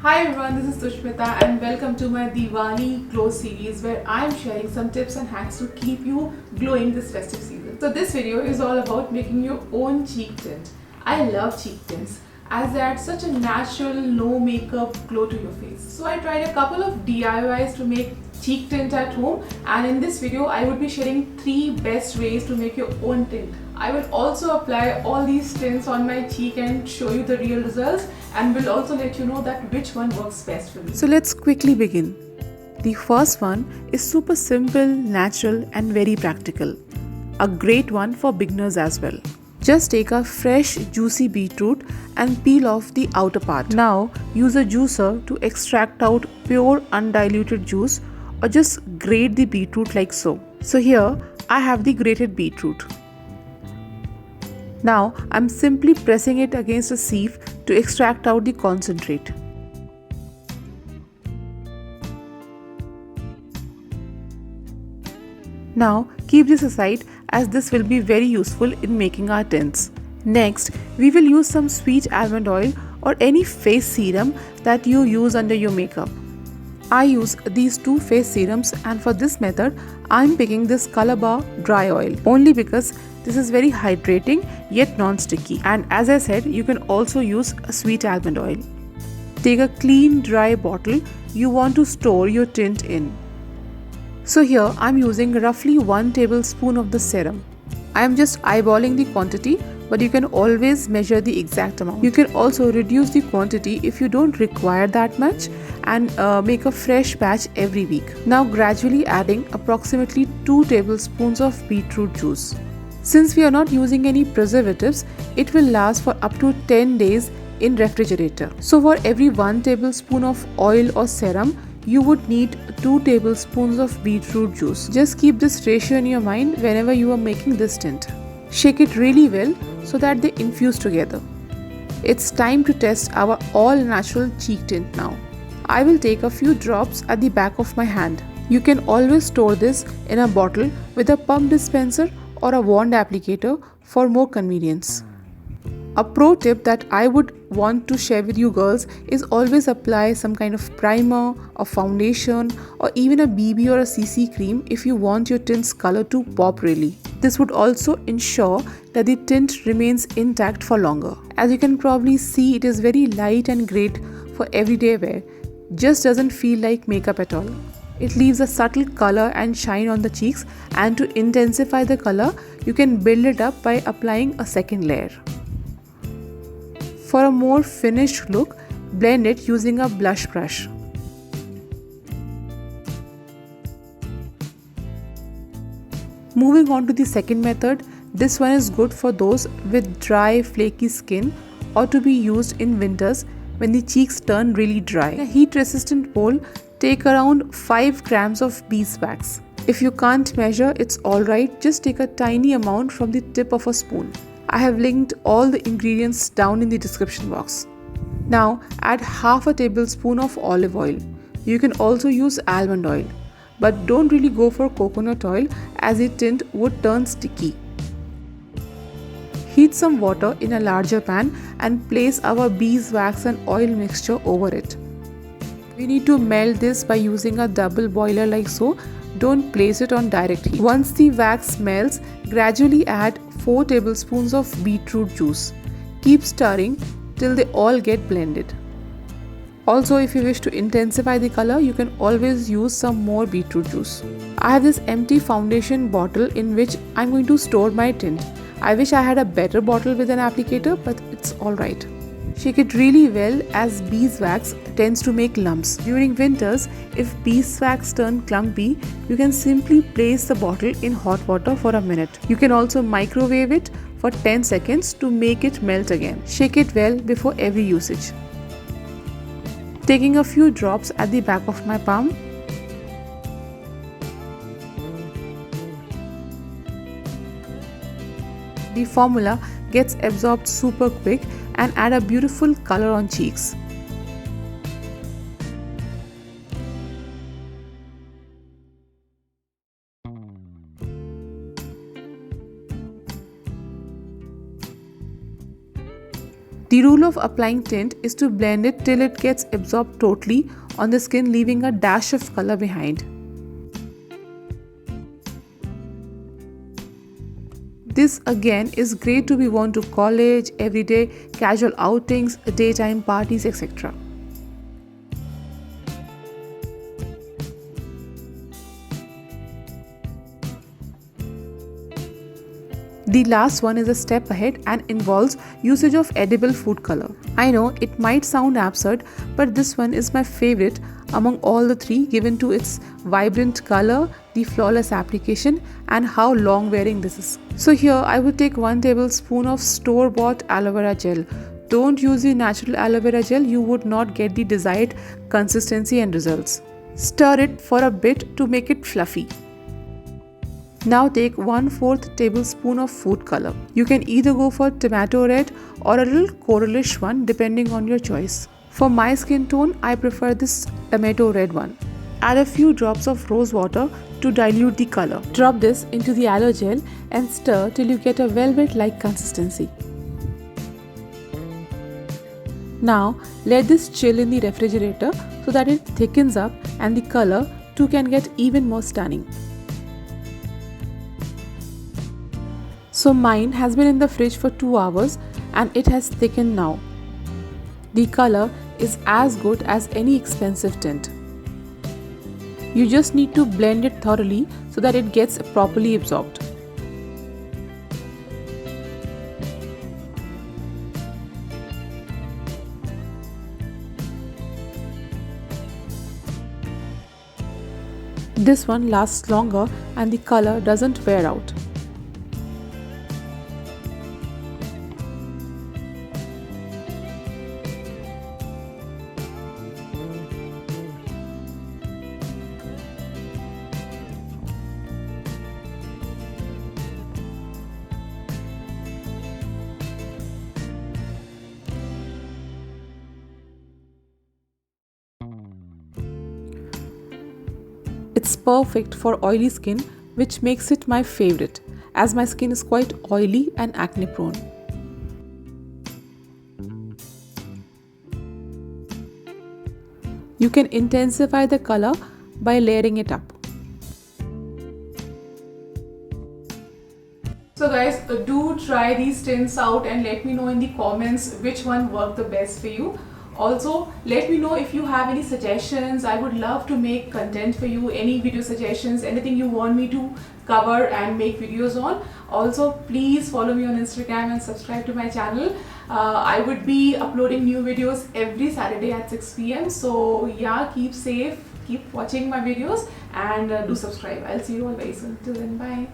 Hi everyone, this is Sushmita and welcome to my Diwali Glow series where I am sharing some tips and hacks to keep you glowing this festive season. So this video is all about making your own cheek tint. I love cheek tints as they add such a natural, no makeup glow to your face. So I tried a couple of DIYs to make cheek tint at home, and in this video I would be sharing 3 best ways to make your own tint. I will also apply all these tints on my cheek and show you the real results, and will also let you know that which one works best for me. So let's quickly begin. The first one is super simple, natural and very practical. A great one for beginners as well. Just take a fresh juicy beetroot and peel off the outer part. Now use a juicer to extract out pure undiluted juice, or just grate the beetroot like so. So here I have the grated beetroot. Now I'm simply pressing it against a sieve to extract out the concentrate. Now keep this aside as this will be very useful in making our tints. Next, we will use some sweet almond oil or any face serum that you use under your makeup. I use these two face serums, and for this method I am picking this Calabar dry oil only because this is very hydrating yet non-sticky, and as I said, you can also use a sweet almond oil. Take a clean dry bottle you want to store your tint in. So here I am using roughly 1 tablespoon of the serum. I am just eyeballing the quantity, but you can always measure the exact amount. You can also reduce the quantity if you don't require that much and make a fresh batch every week. Now gradually adding approximately 2 tablespoons of beetroot juice. Since we are not using any preservatives, it will last for up to 10 days in refrigerator. So for every 1 tablespoon of oil or serum, you would need 2 tablespoons of beetroot juice. Just keep this ratio in your mind whenever you are making this tint. Shake it really well so that they infuse together. It's time to test our all natural cheek tint now. I will take a few drops at the back of my hand. You can always store this in a bottle with a pump dispenser or a wand applicator for more convenience. A pro tip that I would want to share with you girls is always apply some kind of primer or foundation or even a BB or a CC cream if you want your tint's color to pop really. This would also ensure that the tint remains intact for longer. As you can probably see, it is very light and great for everyday wear. Just doesn't feel like makeup at all. It leaves a subtle color and shine on the cheeks, and to intensify the color, you can build it up by applying a second layer. For a more finished look, blend it using a blush brush. Moving on to the second method, this one is good for those with dry, flaky skin or to be used in winters when the cheeks turn really dry. In a heat-resistant bowl, take around 5 grams of beeswax. If you can't measure, it's alright, just take a tiny amount from the tip of a spoon. I have linked all the ingredients down in the description box. Now add half a tablespoon of olive oil. You can also use almond oil, but don't really go for coconut oil as the tint would turn sticky. Heat some water in a larger pan and place our beeswax and oil mixture over it. We need to melt this by using a double boiler like so. Don't place it on direct heat. Once the wax melts, gradually add 4 tablespoons of beetroot juice. Keep stirring till they all get blended. Also, if you wish to intensify the color, you can always use some more beetroot juice. I have this empty foundation bottle in which I'm going to store my tint. I wish I had a better bottle with an applicator, but it's alright. Shake it really well as beeswax tends to make lumps. During winters, if beeswax turn clumpy, you can simply place the bottle in hot water for a minute. You can also microwave it for 10 seconds to make it melt again. Shake it well before every usage. Taking a few drops at the back of my palm. The formula gets absorbed super quick and add a beautiful color on cheeks. The rule of applying tint is to blend it till it gets absorbed totally on the skin, leaving a dash of color behind. This again is great to be worn to college, everyday, casual outings, daytime parties, etc. The last one is a step ahead and involves usage of edible food color. I know it might sound absurd, but this one is my favorite among all the three given to its vibrant color, the flawless application, and how long wearing this is. So here I would take 1 tablespoon of store-bought aloe vera gel. Don't use the natural aloe vera gel, you would not get the desired consistency and results. Stir it for a bit to make it fluffy. Now take 1/4 tablespoon of food color. You can either go for tomato red or a little coralish one depending on your choice. For my skin tone, I prefer this tomato red one. Add a few drops of rose water to dilute the color. Drop this into the aloe gel and stir till you get a velvet-like consistency. Now let this chill in the refrigerator so that it thickens up and the color too can get even more stunning. So mine has been in the fridge for 2 hours and it has thickened now. The color is as good as any expensive tint. You just need to blend it thoroughly so that it gets properly absorbed. This one lasts longer and the color doesn't wear out. It's perfect for oily skin, which makes it my favorite, as my skin is quite oily and acne prone. You can intensify the color by layering it up. So guys, do try these tints out and let me know in the comments which one worked the best for you. Also, let me know if you have any suggestions. I would love to make content for you, any video suggestions, anything you want me to cover and make videos on. Also, please follow me on Instagram and subscribe to my channel. I would be uploading new videos every Saturday at 6 p.m. So yeah, keep safe, keep watching my videos and do subscribe. I'll see you all very soon. Till then, bye.